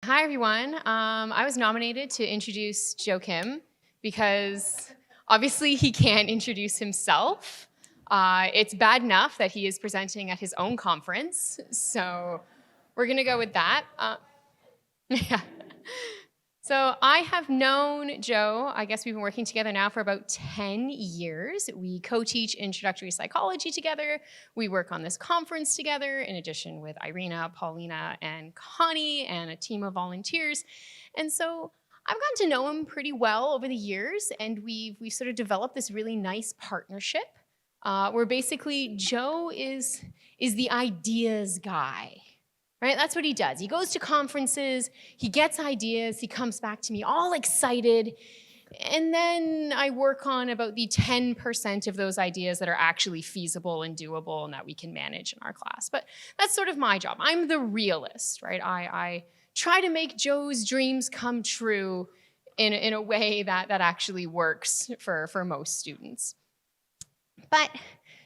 Hi, everyone. I was nominated to introduce Joe Kim because obviously he can't introduce himself. It's bad enough that he is presenting at his own conference, so we're going to go with that. Yeah. So I have known Joe, I guess we've been working together now for about 10 years. We co-teach introductory psychology together. We work on this conference together, in addition with Irina, Paulina, and Connie, and a team of volunteers. And so I've gotten to know him pretty well over the years, and we've sort of developed this really nice partnership where basically Joe is the ideas guy. Right? That's what he does. He goes to conferences, he gets ideas, he comes back to me all excited, and then I work on about the 10% of those ideas that are actually feasible and doable and that we can manage in our class. But that's sort of my job. I'm the realist, right? I try to make Joe's dreams come true in a way that actually works for most students. But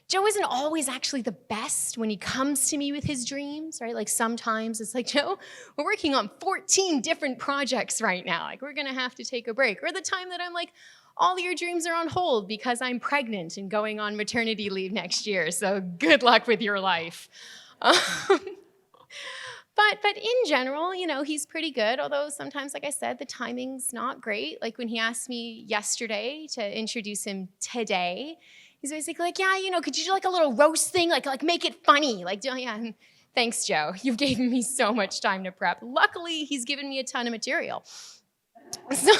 Joe isn't always actually the best when he comes to me with his dreams, right? Like sometimes it's like, Joe, we're working on 14 different projects right now. Like we're gonna have to take a break. Or the time that I'm like, all your dreams are on hold because I'm pregnant and going on maternity leave next year. So good luck with your life. But in general, you know, he's pretty good. Although sometimes, like I said, the timing's not great. Like when he asked me yesterday to introduce him today, he's basically like, yeah, you know, could you do like a little roast thing? Like make it funny. Like, yeah, thanks, Joe. You've given me so much time to prep. Luckily, he's given me a ton of material. So,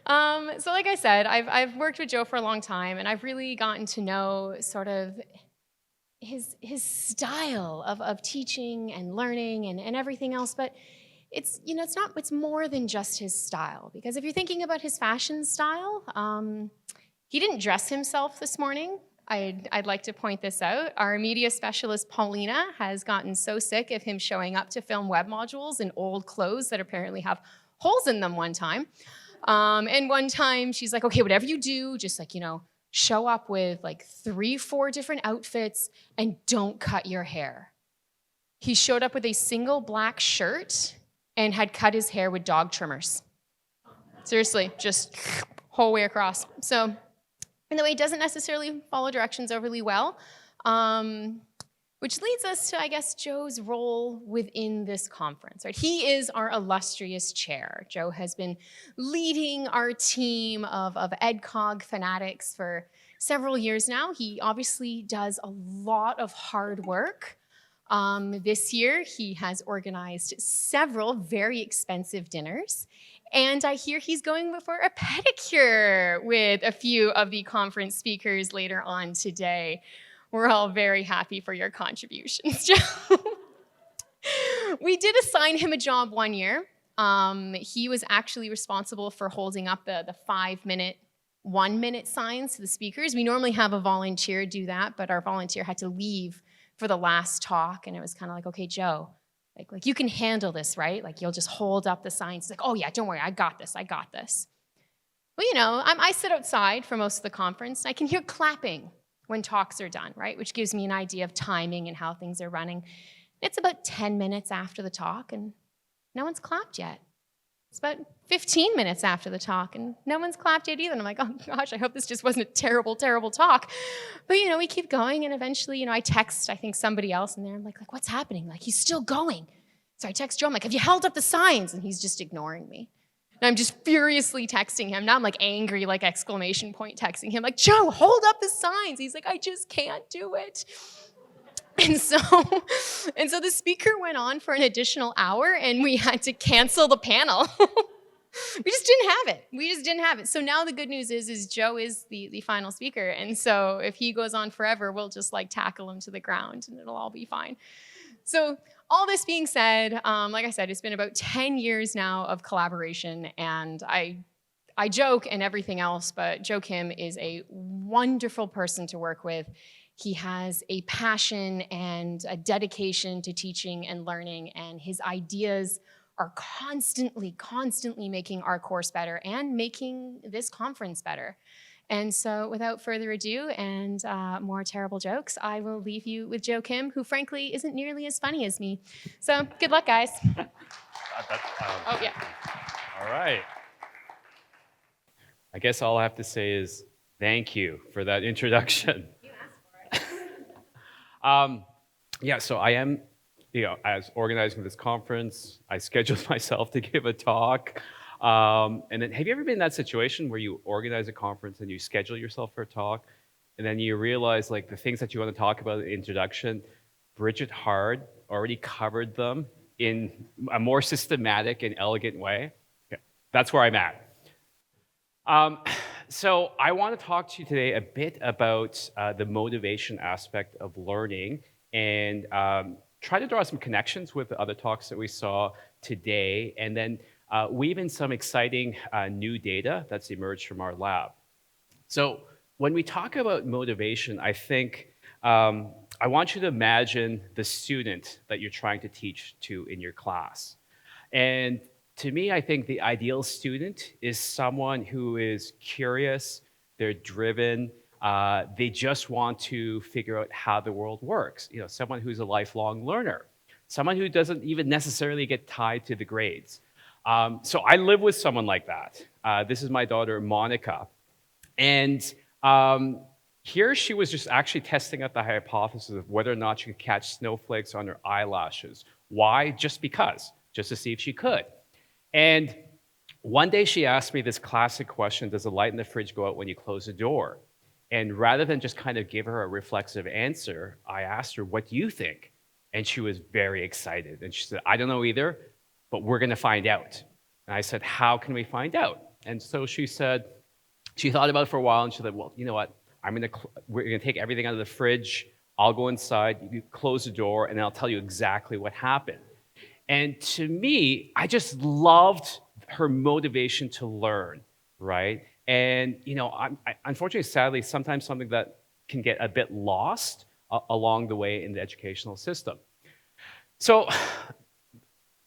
so like I said, I've worked with Joe for a long time, and I've really gotten to know sort of his style of teaching and learning and everything else. But it's, you know, it's more than just his style. Because if you're thinking about his fashion style, he didn't dress himself this morning. I'd like to point this out. Our media specialist, Paulina, has gotten so sick of him showing up to film web modules in old clothes that apparently have holes in them one time. And one time she's like, okay, whatever you do, just like, you know, show up with like 3-4 different outfits and don't cut your hair. He showed up with a single black shirt and had cut his hair with dog trimmers. Seriously, just whole way across. So, in the way, he doesn't necessarily follow directions overly well, which leads us to, I guess, Joe's role within this conference, right? He is our illustrious chair. Joe has been leading our team of EdCog fanatics for several years now. He obviously does a lot of hard work. This year, he has organized several very expensive dinners. And I hear he's going for a pedicure with a few of the conference speakers later on today. We're all very happy for your contributions, Joe. We did assign him a job one year. He was actually responsible for holding up the 5-minute, 1-minute signs to the speakers. We normally have a volunteer do that, but our volunteer had to leave for the last talk, and it was kind of like, okay, Joe, like you can handle this, right? Like you'll just hold up the signs. It's like, oh yeah, don't worry, I got this. Well, you know, I sit outside for most of the conference, and I can hear clapping when talks are done, right? Which gives me an idea of timing and how things are running. It's about 10 minutes after the talk, and no one's clapped yet. It's about 15 minutes after the talk, and no one's clapped yet either. And I'm like, oh gosh, I hope this just wasn't a terrible, terrible talk. But, you know, we keep going, and eventually, you know, I text, I think, somebody else in there. I'm like, what's happening? Like, he's still going. So I text Joe, I'm like, have you held up the signs? And he's just ignoring me. And I'm just furiously texting him. Now I'm like angry, like exclamation point texting him, like, Joe, hold up the signs. He's like, I just can't do it. And so the speaker went on for an additional hour, and we had to cancel the panel. We just didn't have it. So now the good news is Joe is the final speaker. And so if he goes on forever, we'll just like tackle him to the ground, and it'll all be fine. So all this being said, like I said, it's been about 10 years now of collaboration, and I joke and everything else, but Joe Kim is a wonderful person to work with. He has a passion and a dedication to teaching and learning, and his ideas are constantly making our course better and making this conference better. And so without further ado and more terrible jokes, I will leave you with Joe Kim, who frankly isn't nearly as funny as me. So good luck, guys. Oh, yeah. All right. I guess all I have to say is thank you for that introduction. You asked for it. Yeah, so I am, as organizing this conference, I scheduled myself to give a talk. And then have you ever been in that situation where you organize a conference and you schedule yourself for a talk, and then you realize like the things that you want to talk about in the introduction, Bridget Hard already covered them in a more systematic and elegant way? Yeah, that's where I'm at. Um, so I want to talk to you today a bit about the motivation aspect of learning and try to draw some connections with the other talks that we saw today, and then weave in some exciting new data that's emerged from our lab. So when we talk about motivation, I think I want you to imagine the student that you're trying to teach to in your class. And to me, I think the ideal student is someone who is curious, they're driven, they just want to figure out how the world works. Someone who's a lifelong learner, someone who doesn't even necessarily get tied to the grades. So I live with someone like that. This is my daughter, Monica. And here she was just actually testing out the hypothesis of whether or not she could catch snowflakes on her eyelashes. Why? Just because, just to see if she could. And one day she asked me this classic question, does the light in the fridge go out when you close the door? And rather than just kind of give her a reflexive answer, I asked her, what do you think? And she was very excited. And she said, I don't know either, but we're going to find out. And I said, how can we find out? And so she said, she thought about it for a while, and she said, well, you know what? We're going to take everything out of the fridge. I'll go inside, you close the door, and I'll tell you exactly what happened. And to me, I just loved her motivation to learn, right? And unfortunately, sadly, sometimes something that can get a bit lost along the way in the educational system. So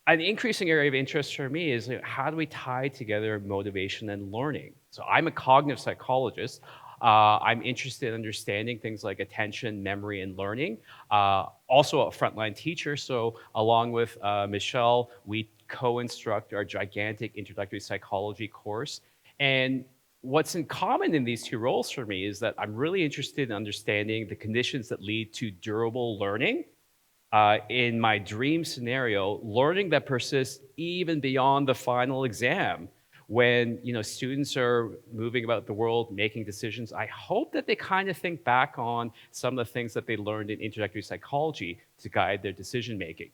an increasing area of interest for me is how do we tie together motivation and learning? So I'm a cognitive psychologist. I'm interested in understanding things like attention, memory, and learning. Also a frontline teacher, so along with Michelle, we co-instruct our gigantic introductory psychology course. And what's in common in these two roles for me is that I'm really interested in understanding the conditions that lead to durable learning. In my dream scenario, learning that persists even beyond the final exam. When students are moving about the world, making decisions, I hope that they kind of think back on some of the things that they learned in introductory psychology to guide their decision making.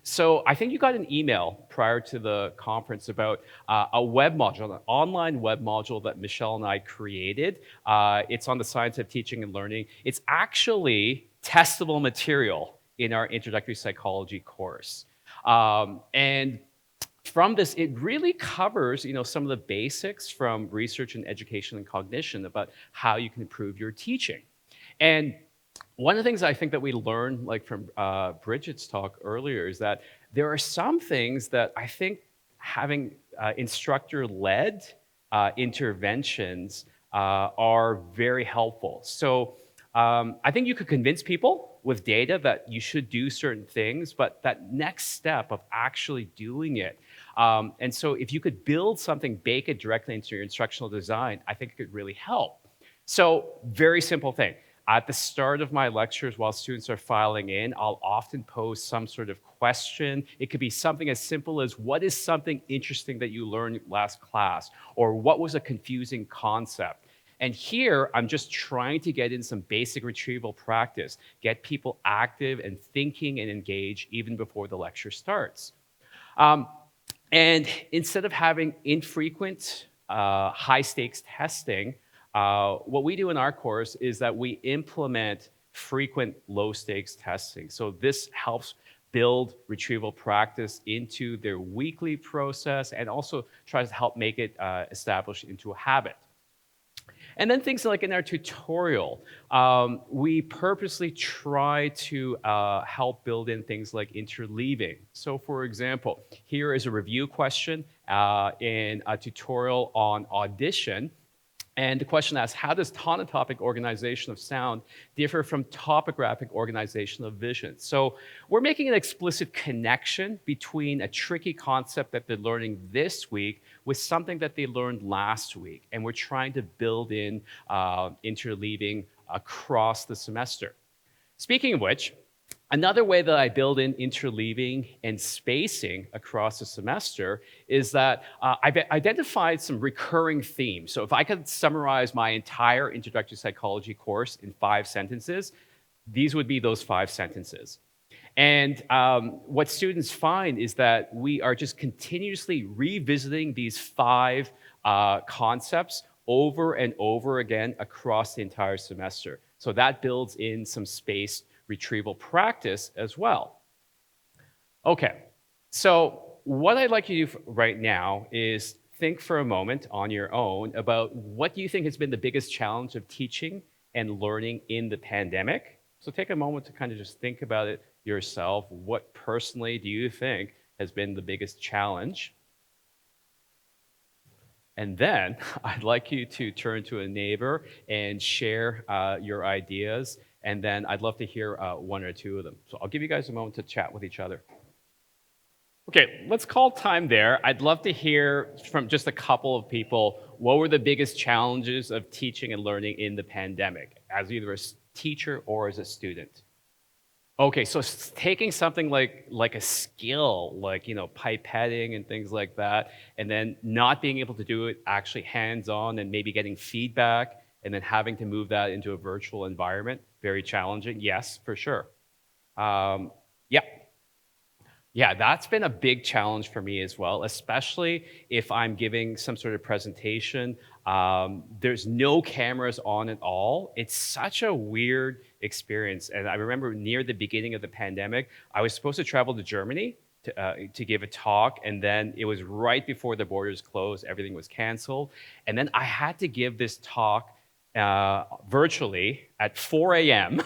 So I think you got an email prior to the conference about a web module, an online web module that Michelle and I created. It's on the Science of Teaching and Learning. It's actually testable material in our introductory psychology course. And from this, it really covers some of the basics from research in education and cognition about how you can improve your teaching. And one of the things I think that we learned from Bridget's talk earlier is that there are some things that I think having instructor-led interventions are very helpful. So I think you could convince people with data that you should do certain things, but that next step of actually doing it. And so if you could build something, bake it directly into your instructional design, I think it could really help. So very simple thing. At the start of my lectures, while students are filing in, I'll often pose some sort of question. It could be something as simple as, what is something interesting that you learned last class? Or what was a confusing concept? And here, I'm just trying to get in some basic retrieval practice, get people active and thinking and engaged even before the lecture starts. And instead of having infrequent, high-stakes testing, what we do in our course is that we implement frequent low-stakes testing. So this helps build retrieval practice into their weekly process and also tries to help make it established into a habit. And then things like in our tutorial, we purposely try to help build in things like interleaving. So for example, here is a review question in a tutorial on audition. And the question asks, how does tonotopic organization of sound differ from topographic organization of vision? So we're making an explicit connection between a tricky concept that they're learning this week with something that they learned last week. And we're trying to build in interleaving across the semester. Speaking of which, another way that I build in interleaving and spacing across the semester is that I've identified some recurring themes. So if I could summarize my entire introductory psychology course in 5 sentences, these would be those 5 sentences. And what students find is that we are just continuously revisiting these 5 concepts over and over again across the entire semester. So that builds in some spaced retrieval practice as well. Okay, so what I'd like you to do right now is think for a moment on your own about what you think has been the biggest challenge of teaching and learning in the pandemic. So take a moment to kind of just think about it yourself. What personally do you think has been the biggest challenge? And then I'd like you to turn to a neighbor and share your ideas. And then I'd love to hear 1 or 2 of them. So I'll give you guys a moment to chat with each other. Okay, let's call time there. I'd love to hear from just a couple of people, what were the biggest challenges of teaching and learning in the pandemic, as either a teacher or as a student? Okay, so taking something like a skill, like, you know, pipetting and things like that, and then not being able to do it actually hands-on and maybe getting feedback, and then having to move that into a virtual environment, very challenging. Yes, for sure. Yeah. Yeah, that's been a big challenge for me as well, especially if I'm giving some sort of presentation. There's no cameras on at all. It's such a weird experience. And I remember near the beginning of the pandemic, I was supposed to travel to Germany to give a talk, and then it was right before the borders closed, everything was canceled. And then I had to give this talk virtually at 4 a.m.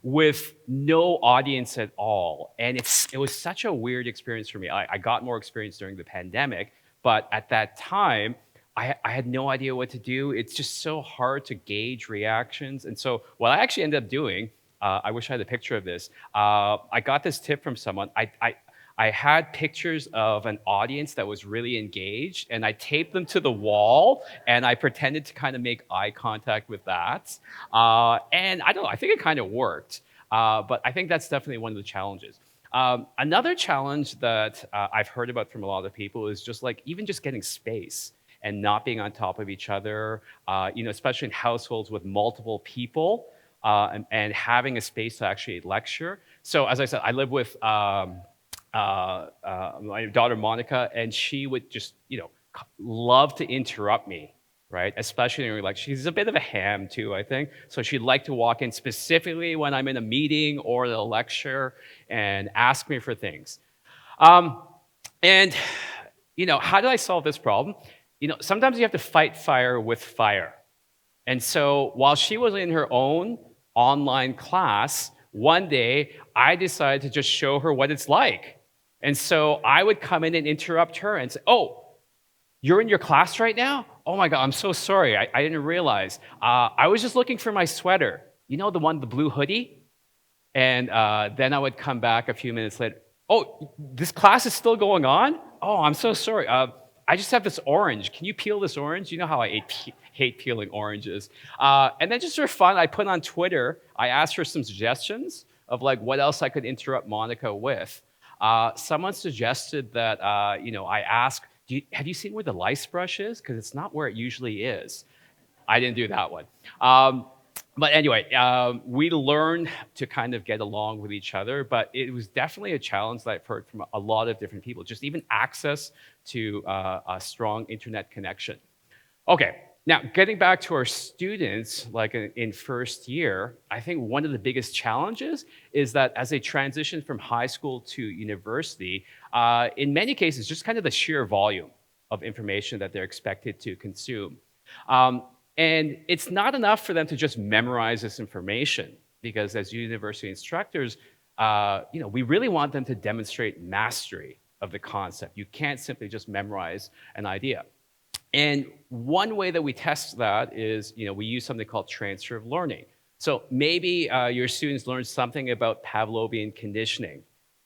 with no audience at all. And it was such a weird experience for me. I got more experience during the pandemic, but at that time, I had no idea what to do. It's just so hard to gauge reactions. And so what I actually ended up doing, I wish I had a picture of this. I got this tip from someone. I had pictures of an audience that was really engaged, and I taped them to the wall, and I pretended to kind of make eye contact with that. And I don't know, I think it kind of worked. But I think that's definitely one of the challenges. Another challenge that I've heard about from a lot of people is just like even just getting space and not being on top of each other, you know, especially in households with multiple people, and having a space to actually lecture. So as I said, I live with my daughter Monica, and she would just, you know, love to interrupt me, right? Especially when like she's a bit of a ham too, I think. So she'd like to walk in specifically when I'm in a meeting or a lecture and ask me for things. And you know, how did I solve this problem? You know, sometimes you have to fight fire with fire. And so while she was in her own online class, one day I decided to just show her what it's like. And so I would come in and interrupt her and say, "Oh, you're in your class right now? Oh my God, I'm so sorry. I didn't realize. I was just looking for my sweater. You know, the blue hoodie?" And then I would come back a few minutes later. "Oh, this class is still going on? Oh, I'm so sorry. I just have this orange. Can you peel this orange?" You know how I hate peeling oranges. And then just for fun, I put on Twitter, I asked for some suggestions of like what else I could interrupt Monica with. Someone suggested that, you know, I ask, have you seen where the lice brush is? Because it's not where it usually is. I didn't do that one. But anyway, we learned to kind of get along with each other, but it was definitely a challenge that I've heard from a lot of different people, just even access to a strong internet connection. Okay, now getting back to our students, like in first year, I think one of the biggest challenges is that as they transition from high school to university, in many cases, just kind of the sheer volume of information that they're expected to consume. And it's not enough for them to just memorize this information, because as university instructors, you know, we really want them to demonstrate mastery of the concept. You can't simply just memorize an idea. And one way that we test that is, we use something called transfer of learning. So maybe your students learn something about Pavlovian conditioning,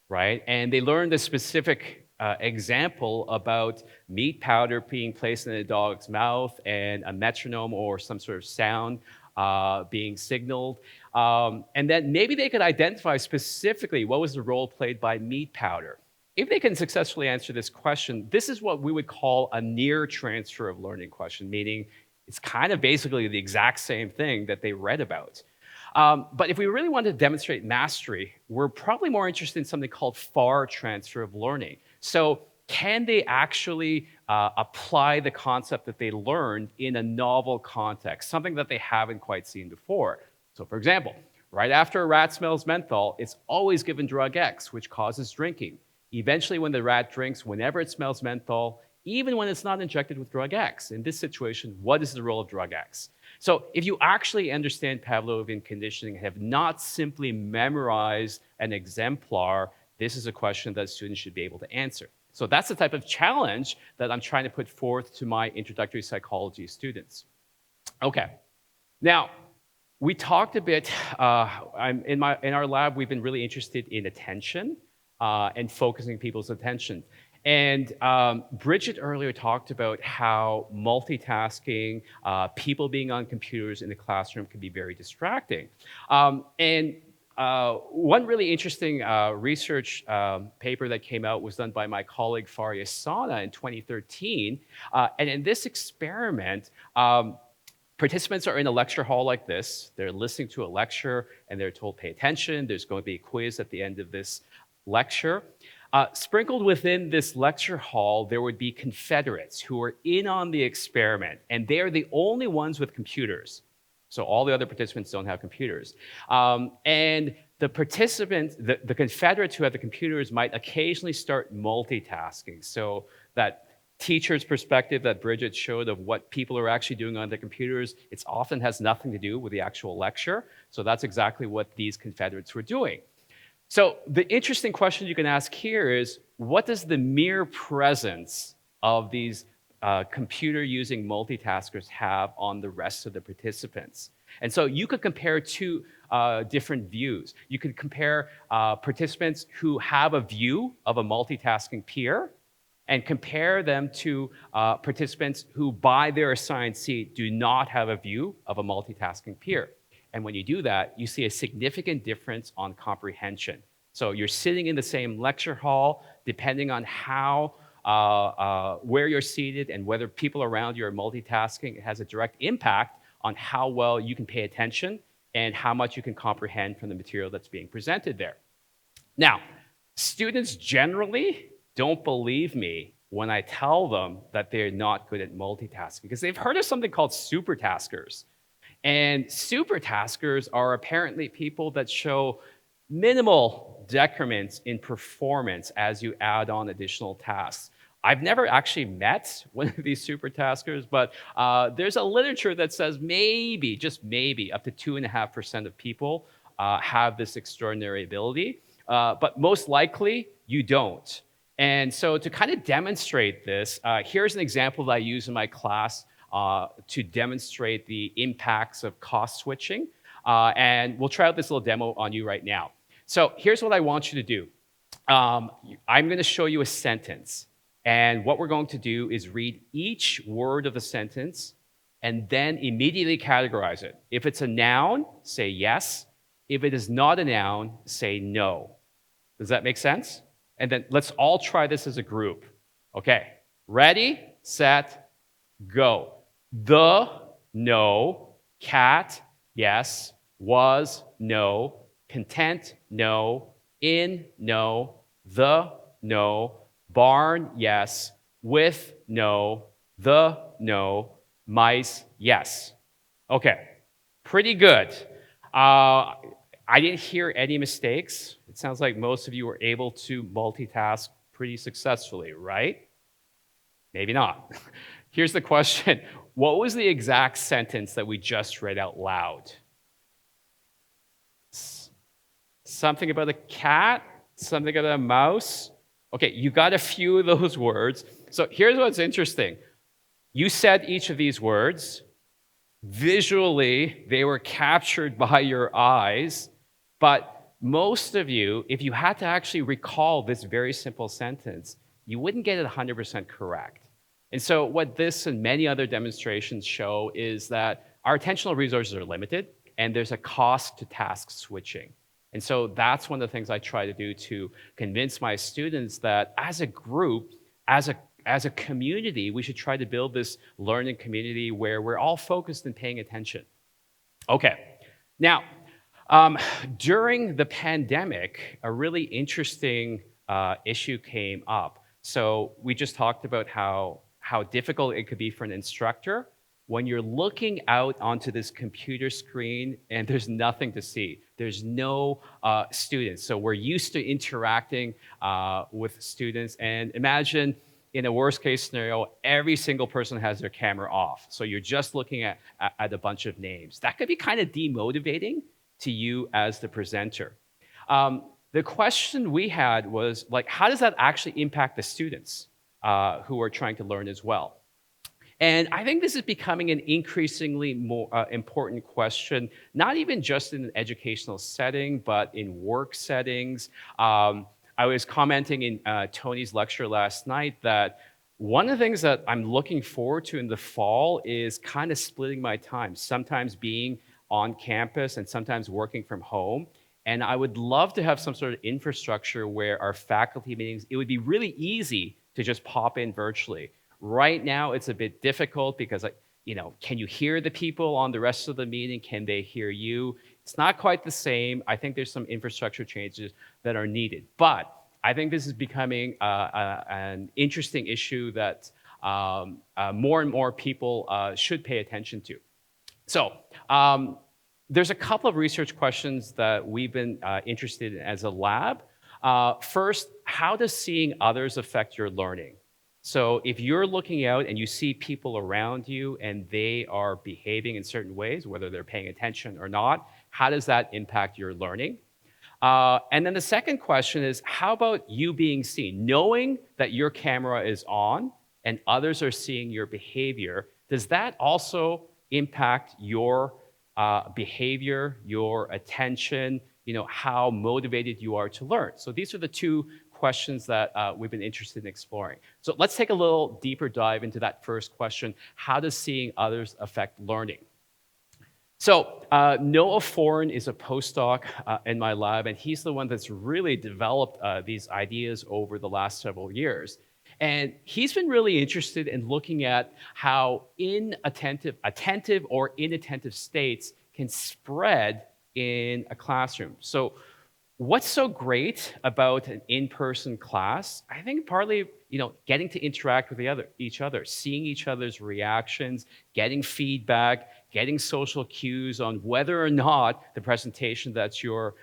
right? And they learned a specific example about meat powder being placed in a dog's mouth and a metronome or some sort of sound being signaled. And then maybe they could identify specifically what was the role played by meat powder. If they can successfully answer this question, this is what we would call a near transfer of learning question, meaning it's kind of basically the exact same thing that they read about. But if we really want to demonstrate mastery, we're probably more interested in something called far transfer of learning. So can they actually apply the concept that they learned in a novel context, something that they haven't quite seen before? So for example, right after a rat smells menthol, it's always given drug X, which causes drinking. Eventually, when the rat drinks, whenever it smells menthol, even when it's not injected with drug X. In this situation, what is the role of drug X? So if you actually understand Pavlovian conditioning and have not simply memorized an exemplar, this is a question that students should be able to answer. So that's the type of challenge that I'm trying to put forth to my introductory psychology students. Okay, now, we talked a bit, in our lab, we've been really interested in attention and focusing people's attention. And Bridget earlier talked about how multitasking, people being on computers in the classroom can be very distracting. And one really interesting research paper that came out was done by my colleague Faria Sana in 2013. And in this experiment, participants are in a lecture hall like this. They're listening to a lecture and they're told, pay attention. There's going to be a quiz at the end of this lecture. Sprinkled within this lecture hall, there would be Confederates who were in on the experiment, and they're the only ones with computers. So all the other participants don't have computers. And the participants, the Confederates who have the computers might occasionally start multitasking. So that teacher's perspective that Bridget showed of what people are actually doing on the computers, it often has nothing to do with the actual lecture. So that's exactly what these Confederates were doing. So the interesting question you can ask here is, what does the mere presence of these computer-using multitaskers have on the rest of the participants? And so you could compare two different views. You could compare participants who have a view of a multitasking peer and compare them to participants who, by their assigned seat, do not have a view of a multitasking peer. And when you do that, you see a significant difference on comprehension. So you're sitting in the same lecture hall, depending on how, where you're seated and whether people around you are multitasking, it has a direct impact on how well you can pay attention and how much you can comprehend from the material that's being presented there. Now, students generally don't believe me when I tell them that they're not good at multitasking, because they've heard of something called supertaskers. And supertaskers are apparently people that show minimal decrements in performance as you add on additional tasks. I've never actually met one of these supertaskers, but there's a literature that says maybe, just maybe, up to 2.5% of people have this extraordinary ability, but most likely you don't. And so to kind of demonstrate this, here's an example that I use in my class to demonstrate the impacts of cost switching. And we'll try out this little demo on you right now. So here's what I want you to do. I'm going to show you a sentence. And what we're going to do is read each word of the sentence and then immediately categorize it. If it's a noun, say yes. If it is not a noun, say no. Does that make sense? And then let's all try this as a group. Okay, ready, set, go. The, no. Cat, yes. Was, no. Content, no. In, no. The, no. Barn, yes. With, no. The, no. Mice, yes. Okay, pretty good. I didn't hear any mistakes. It sounds like most of you were able to multitask pretty successfully, right? Maybe not. Here's the question. What was the exact sentence that we just read out loud? Something about a cat? Something about a mouse? Okay, you got a few of those words. So here's what's interesting. You said each of these words. Visually, they were captured by your eyes, but most of you, if you had to actually recall this very simple sentence, you wouldn't get it 100% correct. And so what this and many other demonstrations show is that our attentional resources are limited, and there's a cost to task switching. And so that's one of the things I try to do to convince my students that as a group, as a community, we should try to build this learning community where we're all focused and paying attention. Okay, now, during the pandemic, a really interesting issue came up. So we just talked about how difficult it could be for an instructor when you're looking out onto this computer screen and there's nothing to see. There's no students. So we're used to interacting with students, and imagine in a worst case scenario, every single person has their camera off. So you're just looking at a bunch of names. That could be kind of demotivating to you as the presenter. The question we had was, like, how does that actually impact the students who are trying to learn as well? And I think this is becoming an increasingly more important question, not even just in an educational setting, but in work settings. I was commenting in Tony's lecture last night that one of the things that I'm looking forward to in the fall is kind of splitting my time, sometimes being on campus and sometimes working from home. And I would love to have some sort of infrastructure where our faculty meetings, it would be really easy to just pop in virtually. Right now, it's a bit difficult because, can you hear the people on the rest of the meeting? Can they hear you? It's not quite the same. I think there's some infrastructure changes that are needed. But I think this is becoming an interesting issue that more and more people should pay attention to. So there's a couple of research questions that we've been interested in as a lab. First, how does seeing others affect your learning? So if you're looking out and you see people around you and they are behaving in certain ways, whether they're paying attention or not, how does that impact your learning? And then the second question is, how about you being seen? Knowing that your camera is on and others are seeing your behavior, does that also impact your behavior, your attention, how motivated you are to learn? So these are the two questions that we've been interested in exploring. So let's take a little deeper dive into that first question. How does seeing others affect learning? So Noah Foran is a postdoc in my lab, and he's the one that's really developed these ideas over the last several years. And he's been really interested in looking at how attentive or inattentive states can spread in a classroom. So what's so great about an in-person class? I think partly, getting to interact with each other, seeing each other's reactions, getting feedback, getting social cues on whether or not the presentation that you're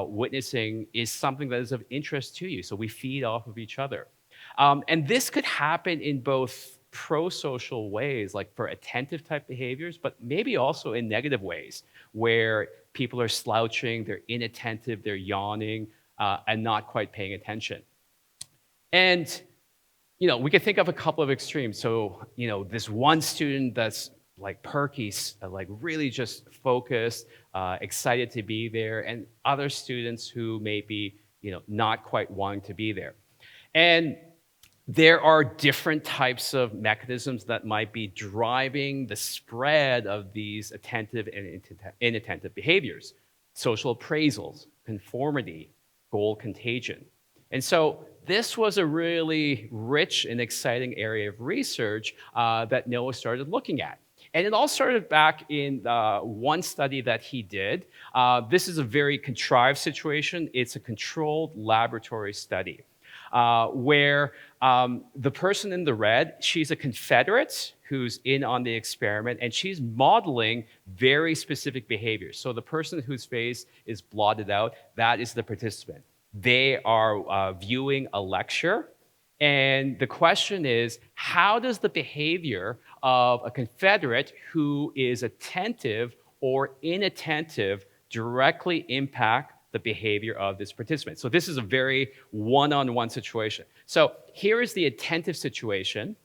witnessing is something that is of interest to you. So we feed off of each other. And this could happen in both pro-social ways, like for attentive type behaviors, but maybe also in negative ways, where people are slouching, they're inattentive, they're yawning, and not quite paying attention. And, we could think of a couple of extremes. So, this one student that's like perky, like really just focused, excited to be there, and other students who may be, not quite wanting to be there. And there are different types of mechanisms that might be driving the spread of these attentive and inattentive behaviors. Social appraisals, conformity, goal contagion. And so this was a really rich and exciting area of research that Noah started looking at. And it all started back in one study that he did. This is a very contrived situation. It's a controlled laboratory study. Where the person in the red, she's a Confederate who's in on the experiment, and she's modeling very specific behaviors. So the person whose face is blotted out, that is the participant. They are viewing a lecture, and the question is, how does the behavior of a Confederate who is attentive or inattentive directly impact the behavior of this participant. So this is a very one-on-one situation. So here is the attentive situation.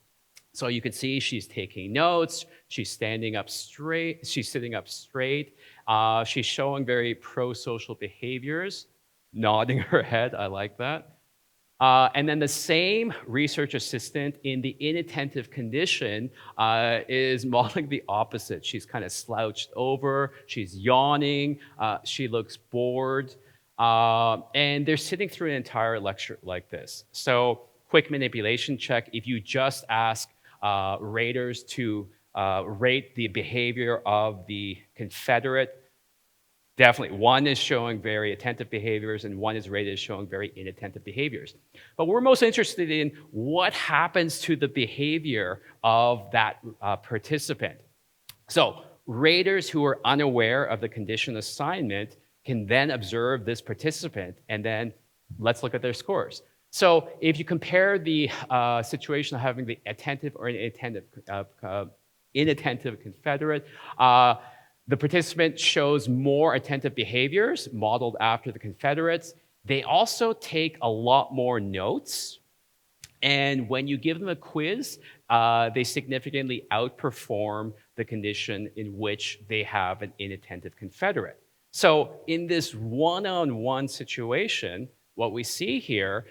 So you can see she's taking notes, she's standing up straight, she's sitting up straight, she's showing very pro-social behaviors, nodding her head, I like that. And then the same research assistant in the inattentive condition is modeling the opposite. She's kind of slouched over, she's yawning, she looks bored, and they're sitting through an entire lecture like this. So quick manipulation check, if you just ask raters to rate the behavior of the Confederate, definitely, one is showing very attentive behaviors and one is rated as showing very inattentive behaviors. But we're most interested in what happens to the behavior of that participant. So raters who are unaware of the condition assignment can then observe this participant and then let's look at their scores. So if you compare the situation of having the attentive or inattentive Confederate, the participant shows more attentive behaviors modeled after the Confederates. They also take a lot more notes. And when you give them a quiz, they significantly outperform the condition in which they have an inattentive Confederate. So in this one-on-one situation, what we see here,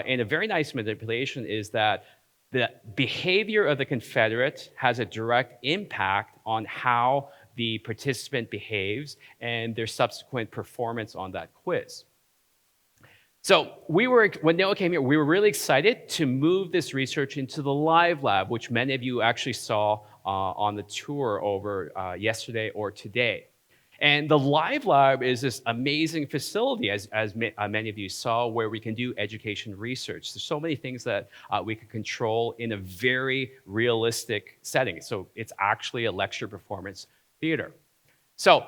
in a very nice manipulation, is that the behavior of the Confederate has a direct impact on how the participant behaves and their subsequent performance on that quiz. So when Noah came here, we were really excited to move this research into the live lab, which many of you actually saw on the tour over yesterday or today. And the live lab is this amazing facility, as many of you saw, where we can do education research. There's so many things that we can control in a very realistic setting. So it's actually a lecture performance theater. So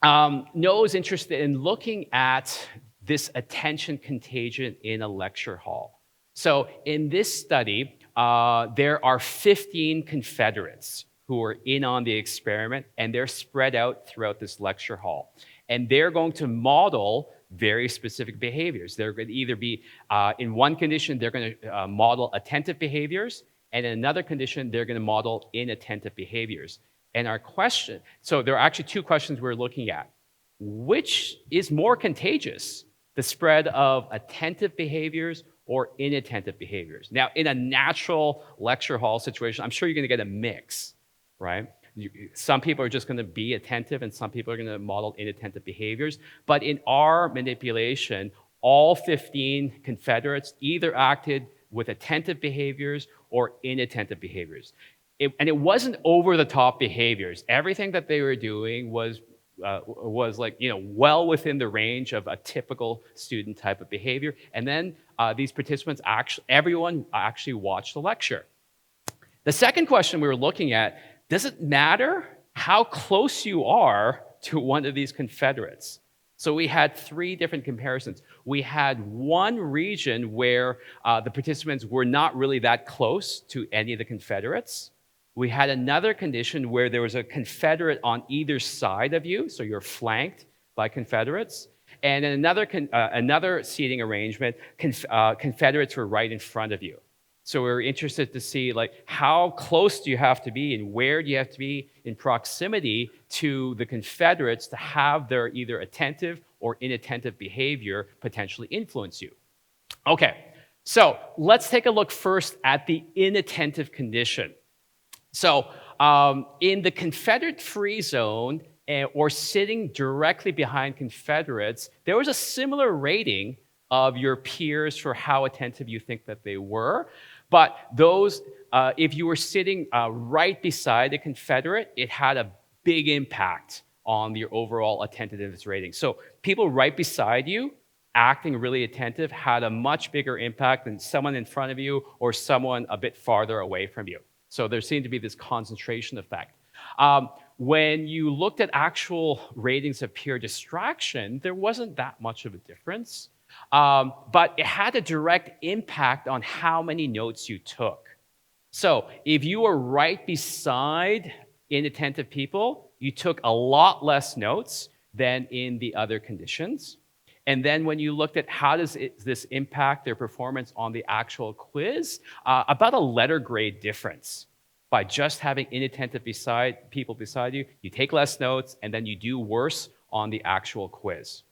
Noah was interested in looking at this attention contagion in a lecture hall. So in this study, there are 15 Confederates who are in on the experiment, and they're spread out throughout this lecture hall. And they're going to model very specific behaviors. They're going to either be, in one condition, they're going to model attentive behaviors, and in another condition, they're going to model inattentive behaviors. And our question, so there are actually two questions we're looking at. Which is more contagious, the spread of attentive behaviors or inattentive behaviors? Now, in a natural lecture hall situation, I'm sure you're going to get a mix, right? Some people are just going to be attentive and some people are going to model inattentive behaviors. But in our manipulation, all 15 Confederates either acted with attentive behaviors or inattentive behaviors. And it wasn't over-the-top behaviors. Everything that they were doing was like, well within the range of a typical student type of behavior. And then these participants, everyone actually watched the lecture. The second question we were looking at, does it matter how close you are to one of these Confederates? So we had three different comparisons. We had one region where the participants were not really that close to any of the Confederates. We had another condition where there was a Confederate on either side of you, so you're flanked by Confederates. And in another seating arrangement, Confederates were right in front of you. So we were interested to see, like, how close do you have to be and where do you have to be in proximity to the Confederates to have their either attentive or inattentive behavior potentially influence you. Okay, so let's take a look first at the inattentive condition. So in the Confederate free zone or sitting directly behind Confederates, there was a similar rating of your peers for how attentive you think that they were. But those, if you were sitting right beside a Confederate, it had a big impact on your overall attentiveness rating. So people right beside you acting really attentive had a much bigger impact than someone in front of you or someone a bit farther away from you. So there seemed to be this concentration effect. When you looked at actual ratings of peer distraction, there wasn't that much of a difference. But it had a direct impact on how many notes you took. So if you were right beside inattentive people, you took a lot less notes than in the other conditions. And then when you looked at how does this impact their performance on the actual quiz, about a letter grade difference. By just having inattentive people beside you, you take less notes, and then you do worse on the actual quiz.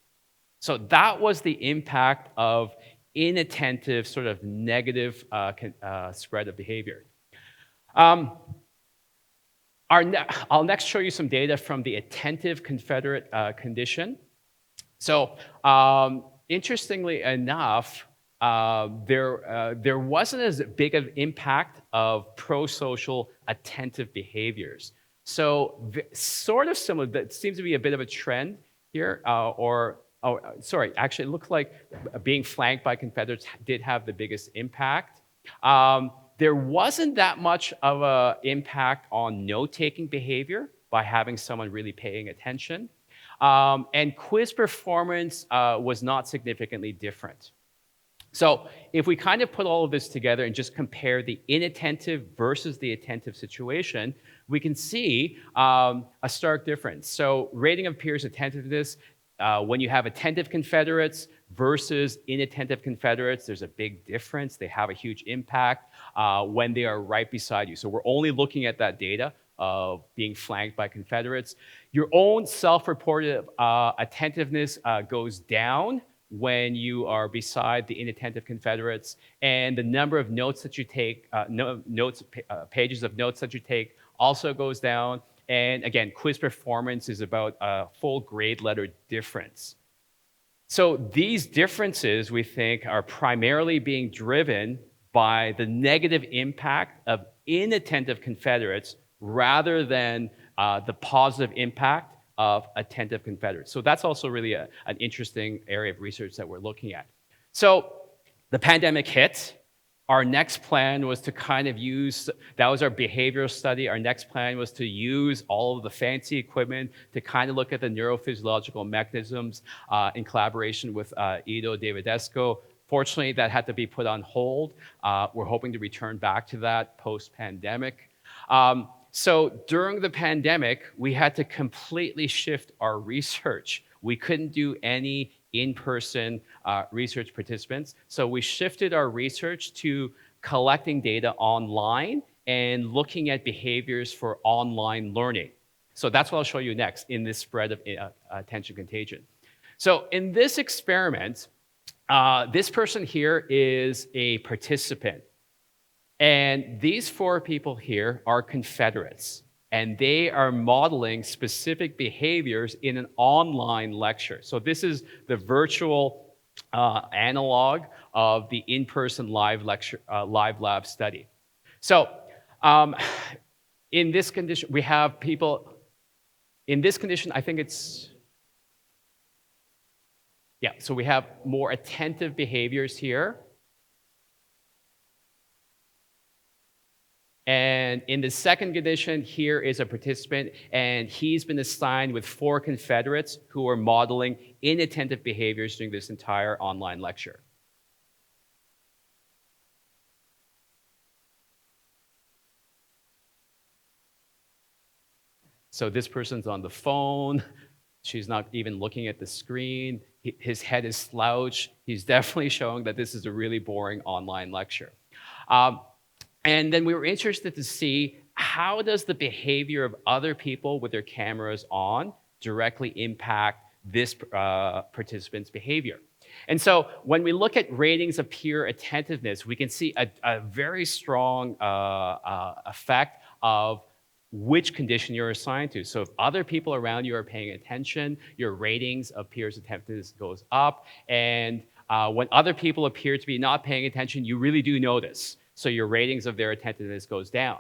So that was the impact of inattentive, sort of negative spread of behavior. I'll next show you some data from the attentive Confederate condition. So interestingly enough, there wasn't as big of impact of pro-social attentive behaviors. So sort of similar, that seems to be a bit of a trend here, actually it looked like being flanked by Confederates did have the biggest impact. There wasn't that much of an impact on note-taking behavior by having someone really paying attention. And quiz performance was not significantly different. So if we kind of put all of this together and just compare the inattentive versus the attentive situation, we can see a stark difference. So rating of peers' attentiveness, when you have attentive Confederates versus inattentive Confederates, there's a big difference. They have a huge impact when they are right beside you. So we're only looking at that data of being flanked by Confederates. Your own self-reported attentiveness goes down when you are beside the inattentive Confederates, and the number of notes that you take, pages of notes that you take also goes down. And again, quiz performance is about a full grade letter difference. So these differences, we think, are primarily being driven by the negative impact of inattentive Confederates rather than the positive impact of attentive Confederates. So that's also really an interesting area of research that we're looking at. So the pandemic hit. Our next plan was to kind of use, that was our behavioral study. Our next plan was to use all of the fancy equipment to kind of look at the neurophysiological mechanisms in collaboration with Ido Davidesco. Fortunately, that had to be put on hold. We're hoping to return back to that post-pandemic. So during the pandemic, we had to completely shift our research. We couldn't do any in-person research participants. So we shifted our research to collecting data online and looking at behaviors for online learning. So that's what I'll show you next in this spread of attention contagion. So in this experiment, this person here is a participant. And these 4 people here are Confederates, and they are modeling specific behaviors in an online lecture. So this is the virtual analog of the in-person live lecture, live lab study. So in this condition, we have people, in this condition, I think it's, yeah, so we have more attentive behaviors here. And in the second condition, here is a participant, and he's been assigned with 4 Confederates who are modeling inattentive behaviors during this entire online lecture. So this person's on the phone. She's not even looking at the screen. His head is slouched. He's definitely showing that this is a really boring online lecture. And then we were interested to see how does the behavior of other people with their cameras on directly impact this participant's behavior. And so when we look at ratings of peer attentiveness, we can see a very strong effect of which condition you're assigned to. So if other people around you are paying attention, your ratings of peers' attentiveness goes up. And when other people appear to be not paying attention, you really do notice. So your ratings of their attentiveness goes down.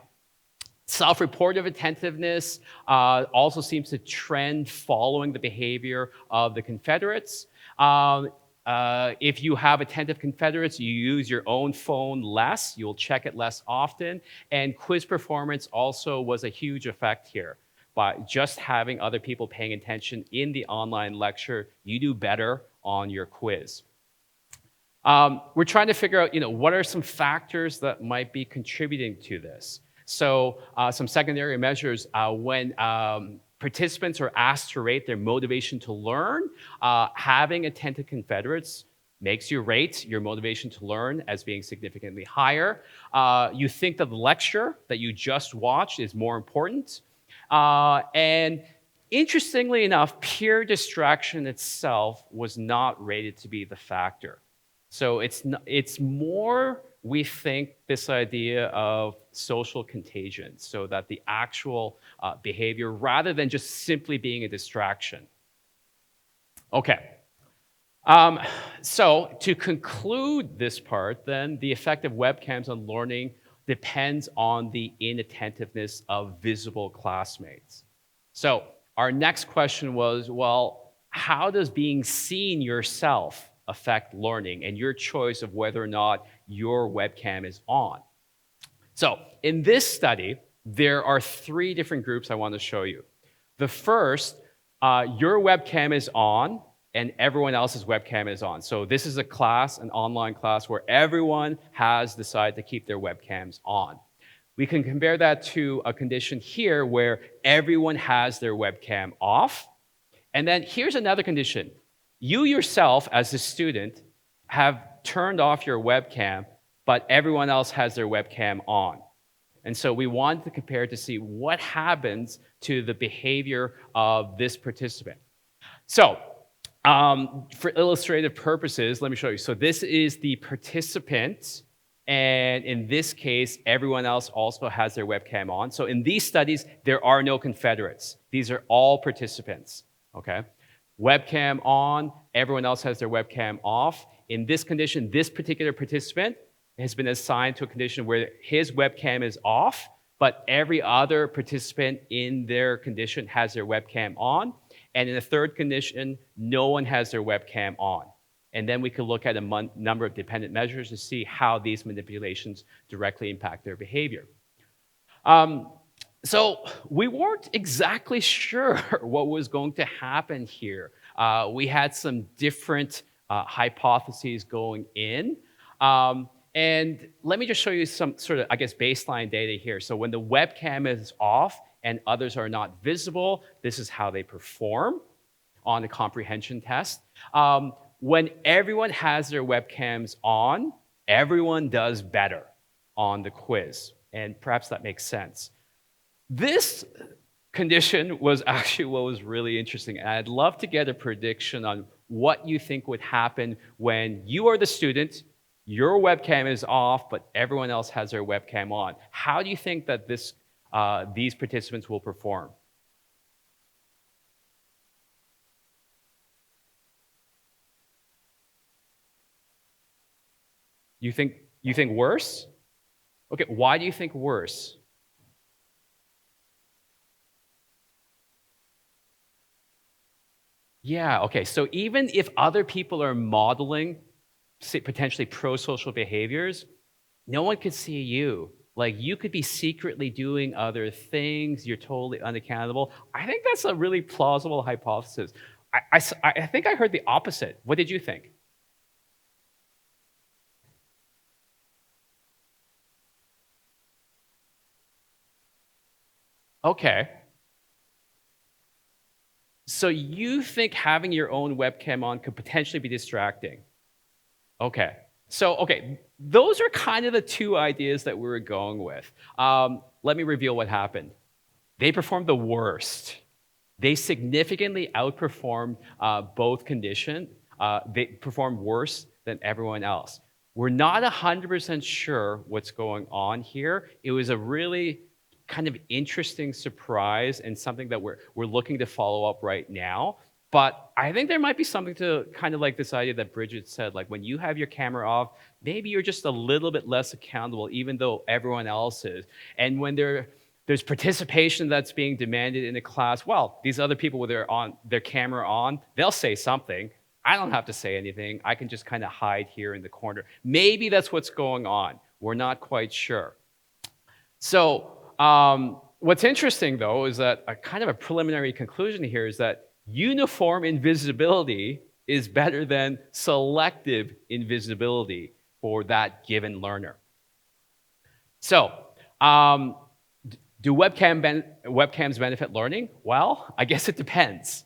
Self-reportive attentiveness also seems to trend following the behavior of the Confederates. If you have attentive Confederates, you use your own phone less, you'll check it less often, and quiz performance also was a huge effect here. By just having other people paying attention in the online lecture, you do better on your quiz. We're trying to figure out, what are some factors that might be contributing to this? So some secondary measures, when participants are asked to rate their motivation to learn. Having attentive confederates makes you rate your motivation to learn as being significantly higher. You think that the lecture that you just watched is more important. And interestingly enough, peer distraction itself was not rated to be the factor. So it's more, we think, this idea of social contagion, so that the actual behavior, rather than just simply being a distraction. Okay. So to conclude this part, then, the effect of webcams on learning depends on the inattentiveness of visible classmates. So our next question was, well, how does being seen yourself affect learning and your choice of whether or not your webcam is on? So in this study, there are 3 different groups I want to show you. The first, your webcam is on and everyone else's webcam is on. So this is a class, an online class, where everyone has decided to keep their webcams on. We can compare that to a condition here where everyone has their webcam off. And then here's another condition. You yourself, as a student, have turned off your webcam, but everyone else has their webcam on. And so we wanted to compare to see what happens to the behavior of this participant. So for illustrative purposes, let me show you. So this is the participant, and in this case, everyone else also has their webcam on. So in these studies, there are no confederates. These are all participants, okay? Webcam on, everyone else has their webcam off. In this condition, this particular participant has been assigned to a condition where his webcam is off, but every other participant in their condition has their webcam on. And in the third condition, no one has their webcam on. And then we could look at a number of dependent measures to see how these manipulations directly impact their behavior. So we weren't exactly sure what was going to happen here. We had some different hypotheses going in. And let me just show you some sort of, I guess, baseline data here. So when the webcam is off and others are not visible, this is how they perform on the comprehension test. When everyone has their webcams on, everyone does better on the quiz. And perhaps that makes sense. This condition was actually what was really interesting. And I'd love to get a prediction on what you think would happen when you are the student, your webcam is off, but everyone else has their webcam on. How do you think that these participants will perform? You think worse? Okay, why do you think worse? Yeah, okay, so even if other people are modeling, say, potentially pro-social behaviors, no one could see you. Like, you could be secretly doing other things, you're totally unaccountable. I think that's a really plausible hypothesis. I think I heard the opposite. What did you think? Okay. So you think having your own webcam on could potentially be distracting? Okay. So, okay, those are kind of the 2 ideas that we were going with. Let me reveal what happened. They performed the worst. They significantly outperformed both conditions. They performed worse than everyone else. We're not 100% sure what's going on here. It was a really kind of interesting surprise and something that we're looking to follow up right now. But I think there might be something to kind of like this idea that Bridget said, like when you have your camera off, maybe you're just a little bit less accountable, even though everyone else is. And when there's participation that's being demanded in a class, well, these other people with their camera on, they'll say something. I don't have to say anything. I can just kind of hide here in the corner. Maybe that's what's going on. We're not quite sure. So what's interesting, though, is that a kind of a preliminary conclusion here is that uniform invisibility is better than selective invisibility for that given learner. So Do webcams benefit learning? Well, I guess it depends.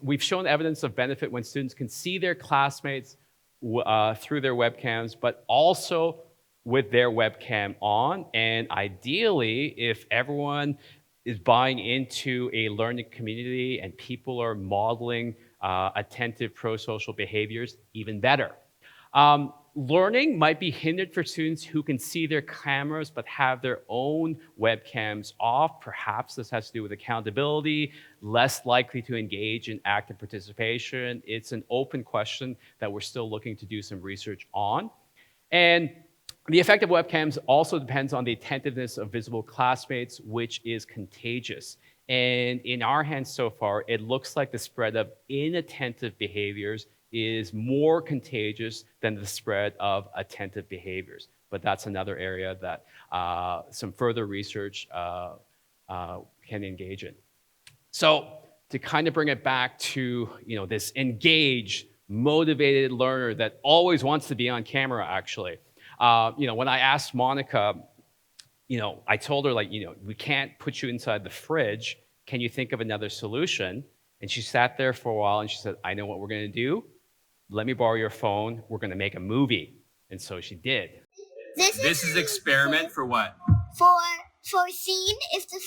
We've shown evidence of benefit when students can see their classmates through their webcams, but also with their webcam on. And ideally, if everyone is buying into a learning community and people are modeling attentive pro-social behaviors, even better. Learning might be hindered for students who can see their cameras but have their own webcams off. Perhaps this has to do with accountability, less likely to engage in active participation. It's an open question that we're still looking to do some research on. And the effect of webcams also depends on the attentiveness of visible classmates, which is contagious. And in our hands so far, it looks like the spread of inattentive behaviors is more contagious than the spread of attentive behaviors. But that's another area that some further research can engage in. So to kind of bring it back to this engaged, motivated learner that always wants to be on camera, actually. When I asked Monica, I told her, we can't put you inside the fridge. Can you think of another solution? And she sat there for a while and she said, I know what we're going to do. Let me borrow your phone. We're going to make a movie. And so she did. This is experiment for what? For seeing if the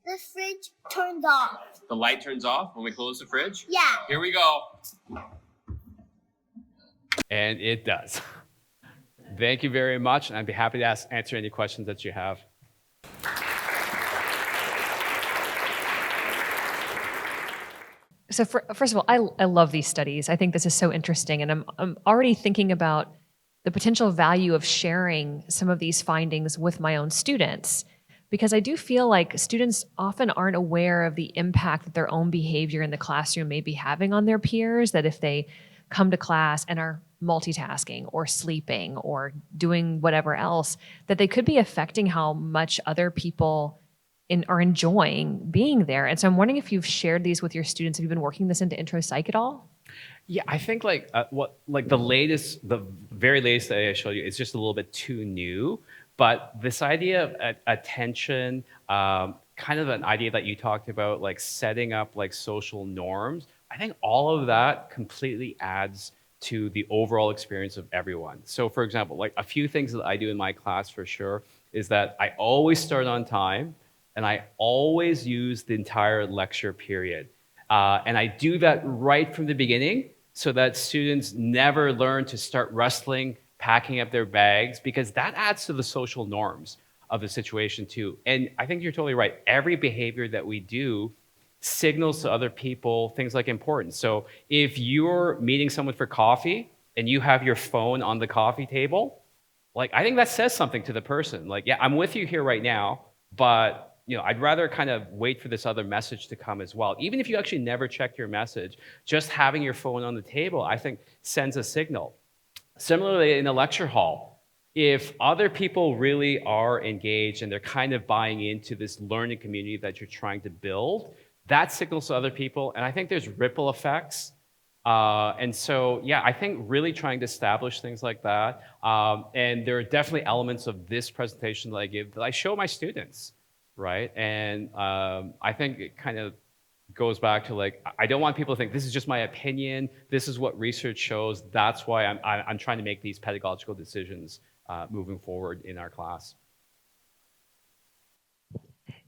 fridge turns off. The light turns off when we close the fridge? Yeah. Here we go. And it does. Thank you very much. And I'd be happy to answer any questions that you have. So first of all, I love these studies. I think this is so interesting. And I'm already thinking about the potential value of sharing some of these findings with my own students, because I do feel like students often aren't aware of the impact that their own behavior in the classroom may be having on their peers, that if they come to class and are multitasking or sleeping or doing whatever else, that they could be affecting how much other people are enjoying being there. And so I'm wondering if you've shared these with your students. Have you been working this into intro psych at all? Yeah, I think the very latest that I showed you is just a little bit too new. But this idea of attention, kind of an idea that you talked about, like setting up like social norms, I think all of that completely adds to the overall experience of everyone. So for example, like a few things that I do in my class for sure is that I always start on time and I always use the entire lecture period. And I do that right from the beginning so that students never learn to start wrestling, packing up their bags, because that adds to the social norms of the situation too. And I think you're totally right. Every behavior that we do signals to other people things like importance. So if you're meeting someone for coffee and you have your phone on the coffee table, like I think that says something to the person. Like, yeah, I'm with you here right now, but I'd rather kind of wait for this other message to come as well. Even if you actually never check your message, just having your phone on the table, I think sends a signal. Similarly, in a lecture hall, if other people really are engaged and they're kind of buying into this learning community that you're trying to build, that signals to other people. And I think there's ripple effects. And so, yeah, I think really trying to establish things like that. And there are definitely elements of this presentation that I give that I show my students. Right, and I think it kind of goes back to like, I don't want people to think this is just my opinion. This is what research shows. That's why I'm trying to make these pedagogical decisions moving forward in our class.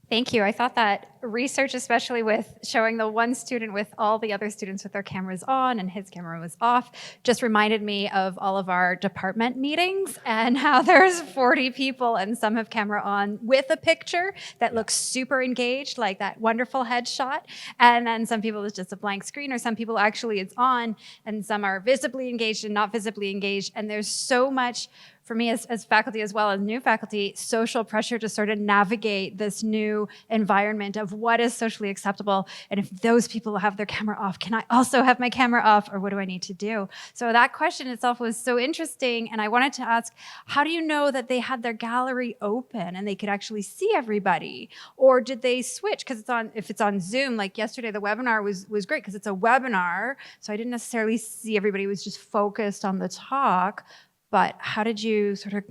Thank you. I thought that research, especially with showing the one student with all the other students with their cameras on and his camera was off, just reminded me of all of our department meetings and how there's 40 people and some have camera on with a picture that looks super engaged, like that wonderful headshot. And then some people it's just a blank screen, or some people actually it's on, and some are visibly engaged and not visibly engaged. And there's so much, for me as faculty as well as new faculty, social pressure to sort of navigate this new environment of what is socially acceptable. And if those people have their camera off, can I also have my camera off, or what do I need to do? So that question itself was so interesting. And I wanted to ask, how do you know that they had their gallery open and they could actually see everybody? Or did they switch? Because if it's on Zoom, like yesterday, the webinar was great because it's a webinar. So I didn't necessarily see everybody. It was just focused on the talk. But how did you sort of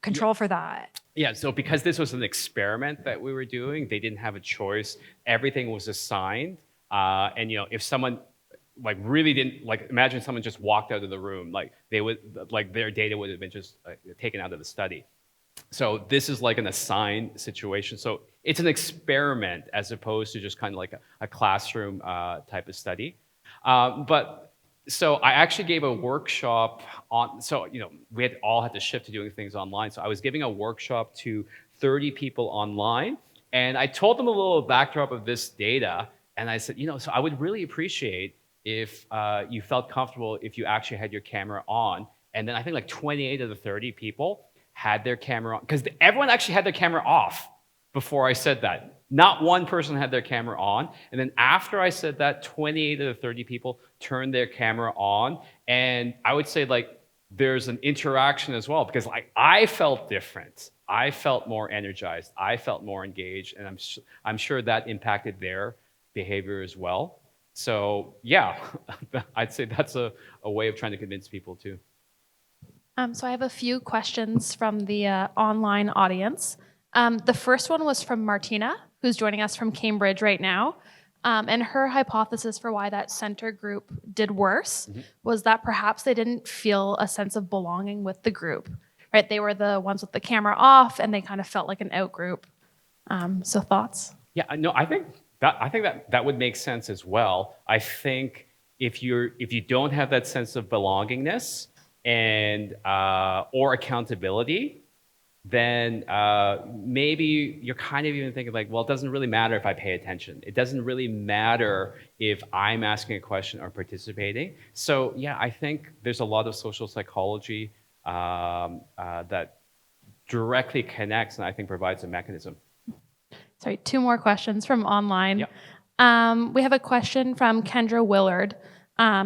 control for that? Yeah, so because this was an experiment that we were doing, they didn't have a choice. Everything was assigned, and if someone like really didn't like, imagine someone just walked out of the room, like they would, like their data would have been just taken out of the study. So this is like an assigned situation. So it's an experiment as opposed to just kind of like a classroom type of study. But so I actually gave a workshop on, so we all had to shift to doing things online. So I was giving a workshop to 30 people online, and I told them a little backdrop of this data, and I said, so I would really appreciate if you felt comfortable if you actually had your camera on. And then I think like 28 of the 30 people had their camera on, because everyone actually had their camera off before I said that. Not one person had their camera on. And then after I said that, 28 of the 30 people turned their camera on. And I would say like there's an interaction as well, because like I felt different. I felt more energized. I felt more engaged. And I'm sure that impacted their behavior as well. So yeah, I'd say that's a way of trying to convince people too. So I have a few questions from the online audience. The first one was from Martina, who's joining us from Cambridge right now. And her hypothesis for why that center group did worse was that perhaps they didn't feel a sense of belonging with the group, right? They were the ones with the camera off, and they kind of felt like an out group. So thoughts? Yeah, no, I think that would make sense as well. I think if you don't have that sense of belongingness and or accountability, then maybe you're kind of even thinking like, well, it doesn't really matter if I pay attention. It doesn't really matter if I'm asking a question or participating. So yeah, I think there's a lot of social psychology that directly connects and I think provides a mechanism. Sorry, two more questions from online. Yep. We have a question from Kendra Willard,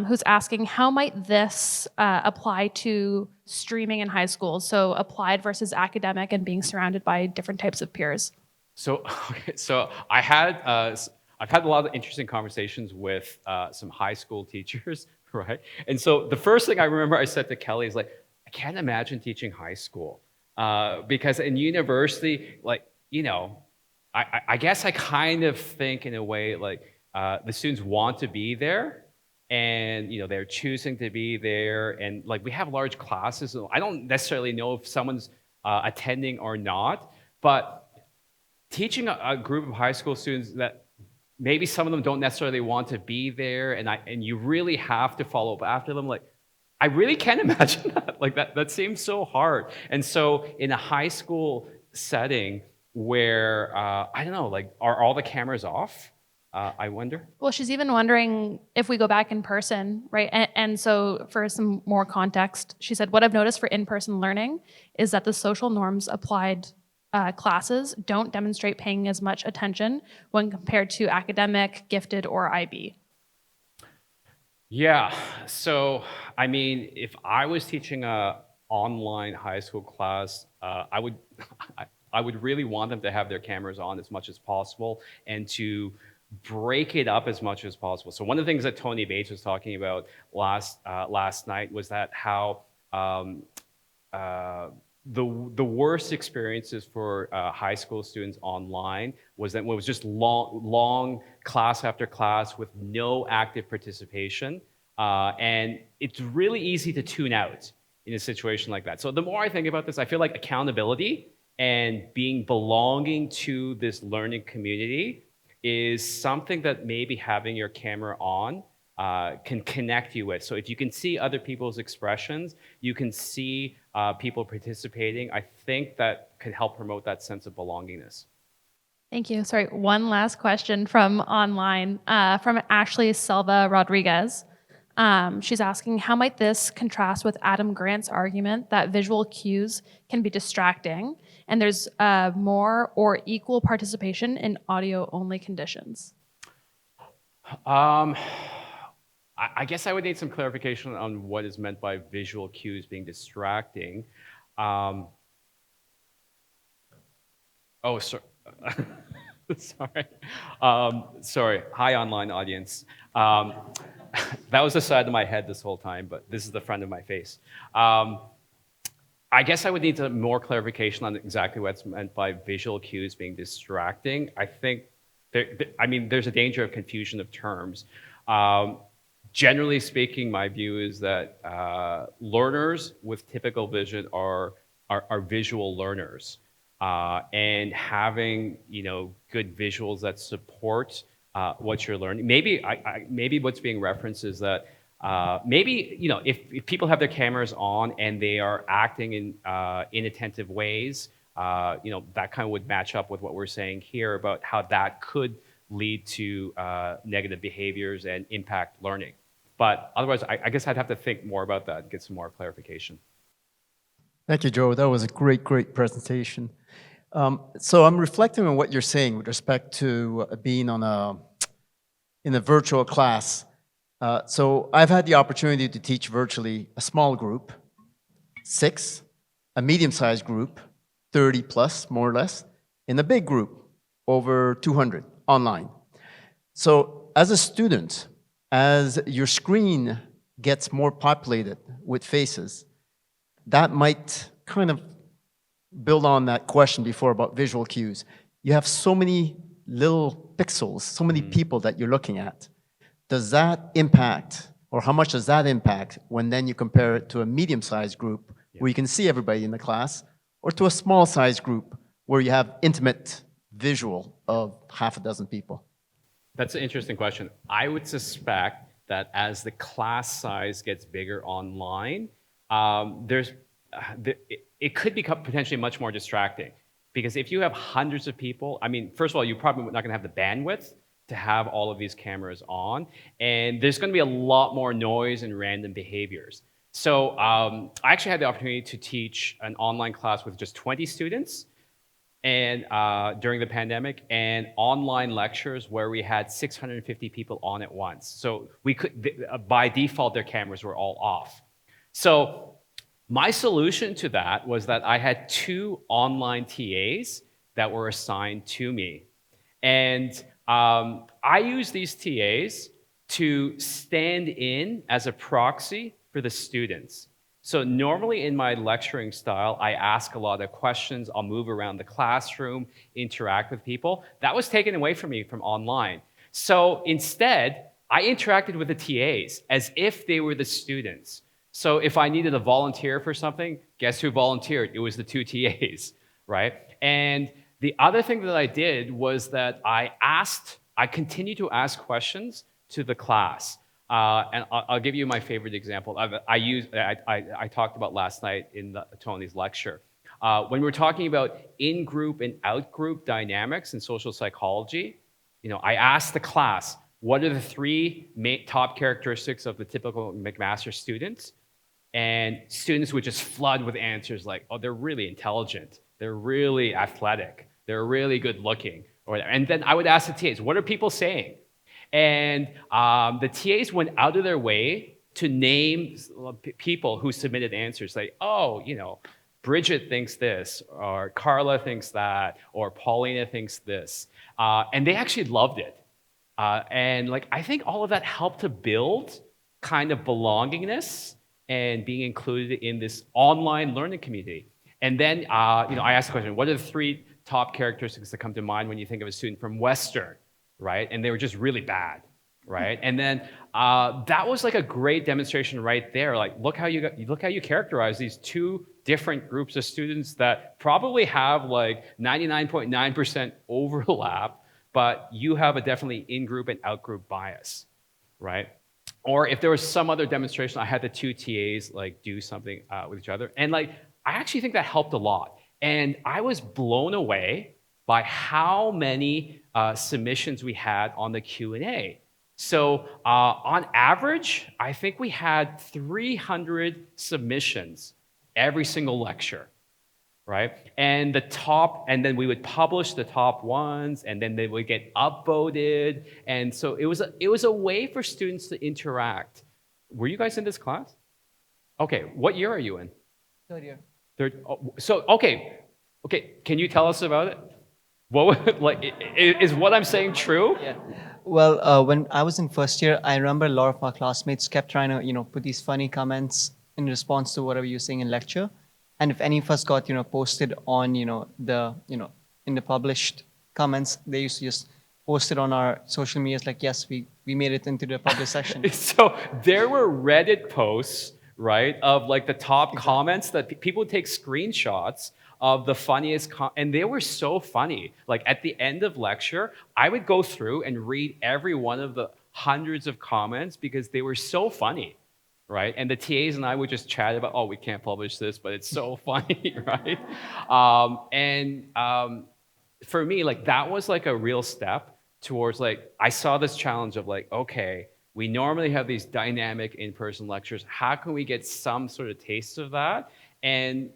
who's asking, how might this apply to streaming in high school? So applied versus academic and being surrounded by different types of peers. So I've had a lot of interesting conversations with some high school teachers, right? And so the first thing I remember I said to Kelly is like, I can't imagine teaching high school because in university, like, I guess I kind of think in a way like the students want to be there and they're choosing to be there, and like we have large classes. So I don't necessarily know if someone's attending or not, but teaching a group of high school students that maybe some of them don't necessarily want to be there, and you really have to follow up after them, like I really can't imagine that. Like that seems so hard. And so in a high school setting where I don't know, like are all the cameras off? I wonder. Well, she's even wondering if we go back in person, right? And so for some more context, she said, what I've noticed for in-person learning is that the social norms applied classes don't demonstrate paying as much attention when compared to academic, gifted, or IB. Yeah, so I mean, if I was teaching a online high school class, I would really want them to have their cameras on as much as possible and to break it up as much as possible. So one of the things that Tony Bates was talking about last night was that how the worst experiences for high school students online was that it was just long class after class with no active participation, and it's really easy to tune out in a situation like that. So the more I think about this, I feel like accountability and being belonging to this learning community is something that maybe having your camera on can connect you with. So if you can see other people's expressions, you can see people participating, I think that could help promote that sense of belongingness. Thank you. Sorry, one last question from online, from Ashley Silva Rodriguez. She's asking, how might this contrast with Adam Grant's argument that visual cues can be distracting and there's more or equal participation in audio-only conditions? I guess I would need some clarification on what is meant by visual cues being distracting. Oh, sorry. Sorry. Hi, online audience. That was the side of my head this whole time, but this is the front of my face. I guess I would need more clarification on exactly what's meant by visual cues being distracting. I think, there's a danger of confusion of terms. Generally speaking, my view is that learners with typical vision are visual learners. And having, good visuals that support what you're learning. Maybe what's being referenced is that if people have their cameras on and they are acting in inattentive ways, that kind of would match up with what we're saying here about how that could lead to negative behaviors and impact learning. But otherwise, I guess I'd have to think more about that and get some more clarification. Thank you, Joe. That was a great, great presentation. So I'm reflecting on what you're saying with respect to being in a virtual class. So I've had the opportunity to teach virtually a small group, 6, a medium-sized group, 30 plus, more or less, in a big group, over 200 online. So as a student, as your screen gets more populated with faces, that might kind of build on that question before about visual cues. You have so many little pixels, so many people that you're looking at. Does that impact, or how much does that impact when then you compare it to a medium-sized group where you can see everybody in the class, or to a small-sized group where you have intimate visual of half a dozen people? That's an interesting question. I would suspect that as the class size gets bigger online, it could become potentially much more distracting. Because if you have hundreds of people, first of all, you're probably not going to have the bandwidth to have all of these cameras on, and there's going to be a lot more noise and random behaviors. So I actually had the opportunity to teach an online class with just 20 students, and during the pandemic, and online lectures where we had 650 people on at once. So we could, by default, their cameras were all off. So my solution to that was that I had 2 online TAs that were assigned to me. And I use these TAs to stand in as a proxy for the students. So normally in my lecturing style, I ask a lot of questions, I'll move around the classroom, interact with people. That was taken away from me from online. So instead, I interacted with the TAs as if they were the students. So if I needed a volunteer for something, guess who volunteered? It was the 2 TAs, right? And the other thing that I did was that I continued to ask questions to the class. And I'll give you my favorite example. I talked about last night in Tony's lecture. When we're talking about in-group and out-group dynamics in social psychology, I asked the class, what are the 3 top characteristics of the typical McMaster students? And students would just flood with answers like, oh, they're really intelligent, they're really athletic, they're really good looking. And then I would ask the TAs, what are people saying? And the TAs went out of their way to name people who submitted answers like, oh, Bridget thinks this, or Carla thinks that, or Paulina thinks this. And they actually loved it. And I think all of that helped to build kind of belongingness and being included in this online learning community. And then, I asked the question, what are the 3 top characteristics that come to mind when you think of a student from Western, right? And they were just really bad, right? And then that was like a great demonstration right there. Look how you characterize these 2 different groups of students that probably have 99.9% overlap, but you have a definitely in-group and out-group bias, right? Or if there was some other demonstration, I had the 2 TAs do something with each other. And I actually think that helped a lot. And I was blown away by how many submissions we had on the Q&A. So on average, I think we had 300 submissions every single lecture, right? And then we would publish the top ones, and then they would get upvoted. And so it was a way for students to interact. Were you guys in this class? Okay, what year are you in? 3rd year. So okay, can you tell us about it? Is what I'm saying true? Yeah. Well, when I was in 1st year, I remember a lot of our classmates kept trying to, put these funny comments in response to whatever you're saying in lecture. and if any of us got, posted on, in the published comments, they used to just post it on our social medias like, yes, we made it into the published section. So there were Reddit posts, right, of like the top comments that people would take screenshots of the funniest, and they were so funny. Like at the end of lecture, I would go through and read every one of the hundreds of comments because they were so funny, right? And the TAs and I would just chat about, oh, we can't publish this, but it's so funny, right? For me, like that was like a real step towards like, I saw this challenge of like, okay, we normally have these dynamic in-person lectures. How can we get some sort of taste of that? And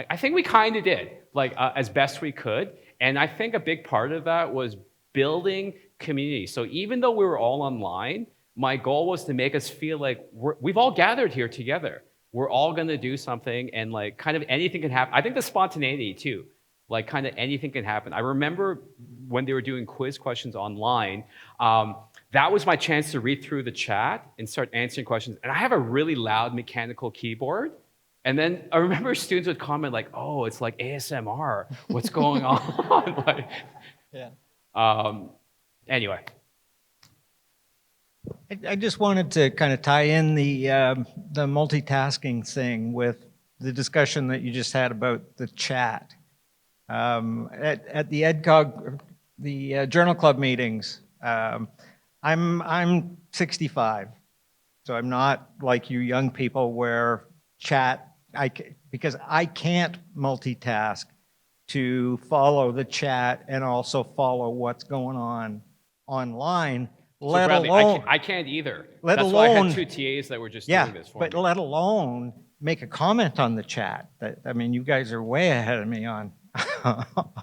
I think we kind of did, like as best we could. And I think a big part of that was building community. So even though we were all online, my goal was to make us feel like we've all gathered here together. We're all going to do something, and like kind of anything can happen. I think the spontaneity too, like kind of anything can happen. I remember when they were doing quiz questions online, that was my chance to read through the chat and start answering questions. And I have a really loud mechanical keyboard. And then I remember students would comment like, oh, it's like ASMR. What's going on? Like, Yeah. Anyway. I just wanted to kind of tie in the multitasking thing with the discussion that you just had about the chat. At the EdCog, the Journal Club meetings, I'm 65, so I'm not like you young people where chat, because I can't multitask to follow the chat and also follow what's going on online. So Let Bradley, alone, I can't either. let That's why I alone- had two TAs that were just yeah, doing this for but me. let alone make a comment on the chat. I mean, you guys are way ahead of me on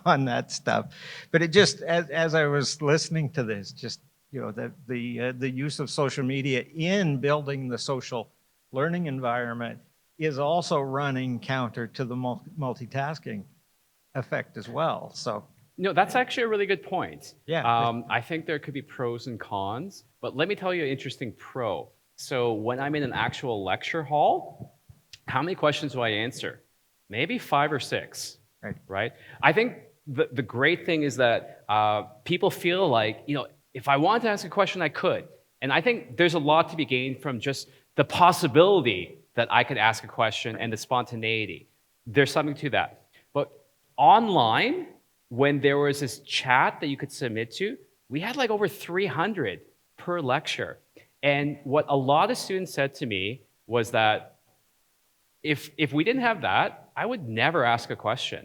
on that stuff. But it just, as I was listening to this, just the use of social media in building the social learning environment is also running counter to the multitasking effect as well. So. No, that's actually a really good point. Yeah. I think there could be pros and cons, but let me tell you an interesting pro. So when I'm in an actual lecture hall, how many questions do I answer? Maybe 5 or 6, right? I think the great thing is that people feel like, if I wanted to ask a question, I could. And I think there's a lot to be gained from just the possibility that I could ask a question and the spontaneity. There's something to that. But online, when there was this chat that you could submit to, we had like over 300 per lecture. And what a lot of students said to me was that if we didn't have that, I would never ask a question,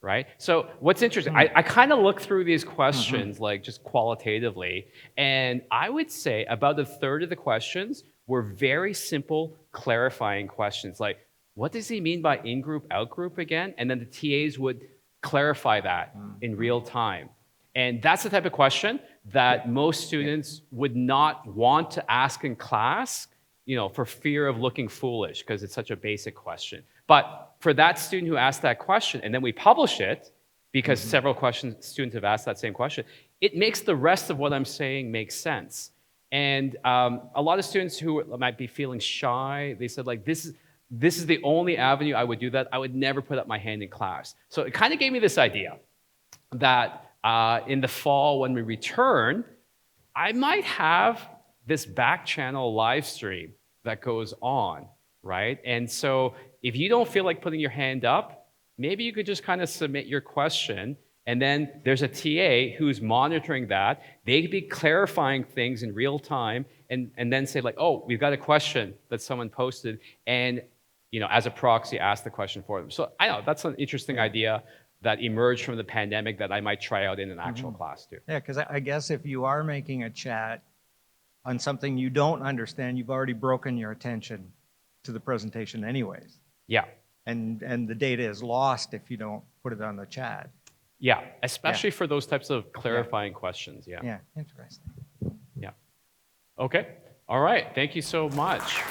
right? So what's interesting, I kind of look through these questions like just qualitatively, and I would say about a third of the questions were very simple, clarifying questions like, what does he mean by in-group, out-group again? And then the TAs would clarify that in real time. And that's the type of question that most students would not want to ask in class, for fear of looking foolish, because it's such a basic question. But for that student who asked that question, and then we publish it, because several students have asked that same question, it makes the rest of what I'm saying make sense. And a lot of students who might be feeling shy, they said like, this is the only avenue I would do that. I would never put up my hand in class. So it kind of gave me this idea that in the fall when we return, I might have this back channel live stream that goes on, right? And so if you don't feel like putting your hand up, maybe you could just kind of submit your question, and then there's a TA who's monitoring that. They could be clarifying things in real time, and then say like, oh, we've got a question that someone posted, and as a proxy, ask the question for them. So I know that's an interesting idea that emerged from the pandemic that I might try out in an actual class too. Yeah, because I guess if you are making a chat on something you don't understand, you've already broken your attention to the presentation anyways. Yeah. And the data is lost if you don't put it on the chat. Yeah, especially for those types of clarifying questions. Yeah. Yeah, interesting. Yeah. Okay. All right. Thank you so much.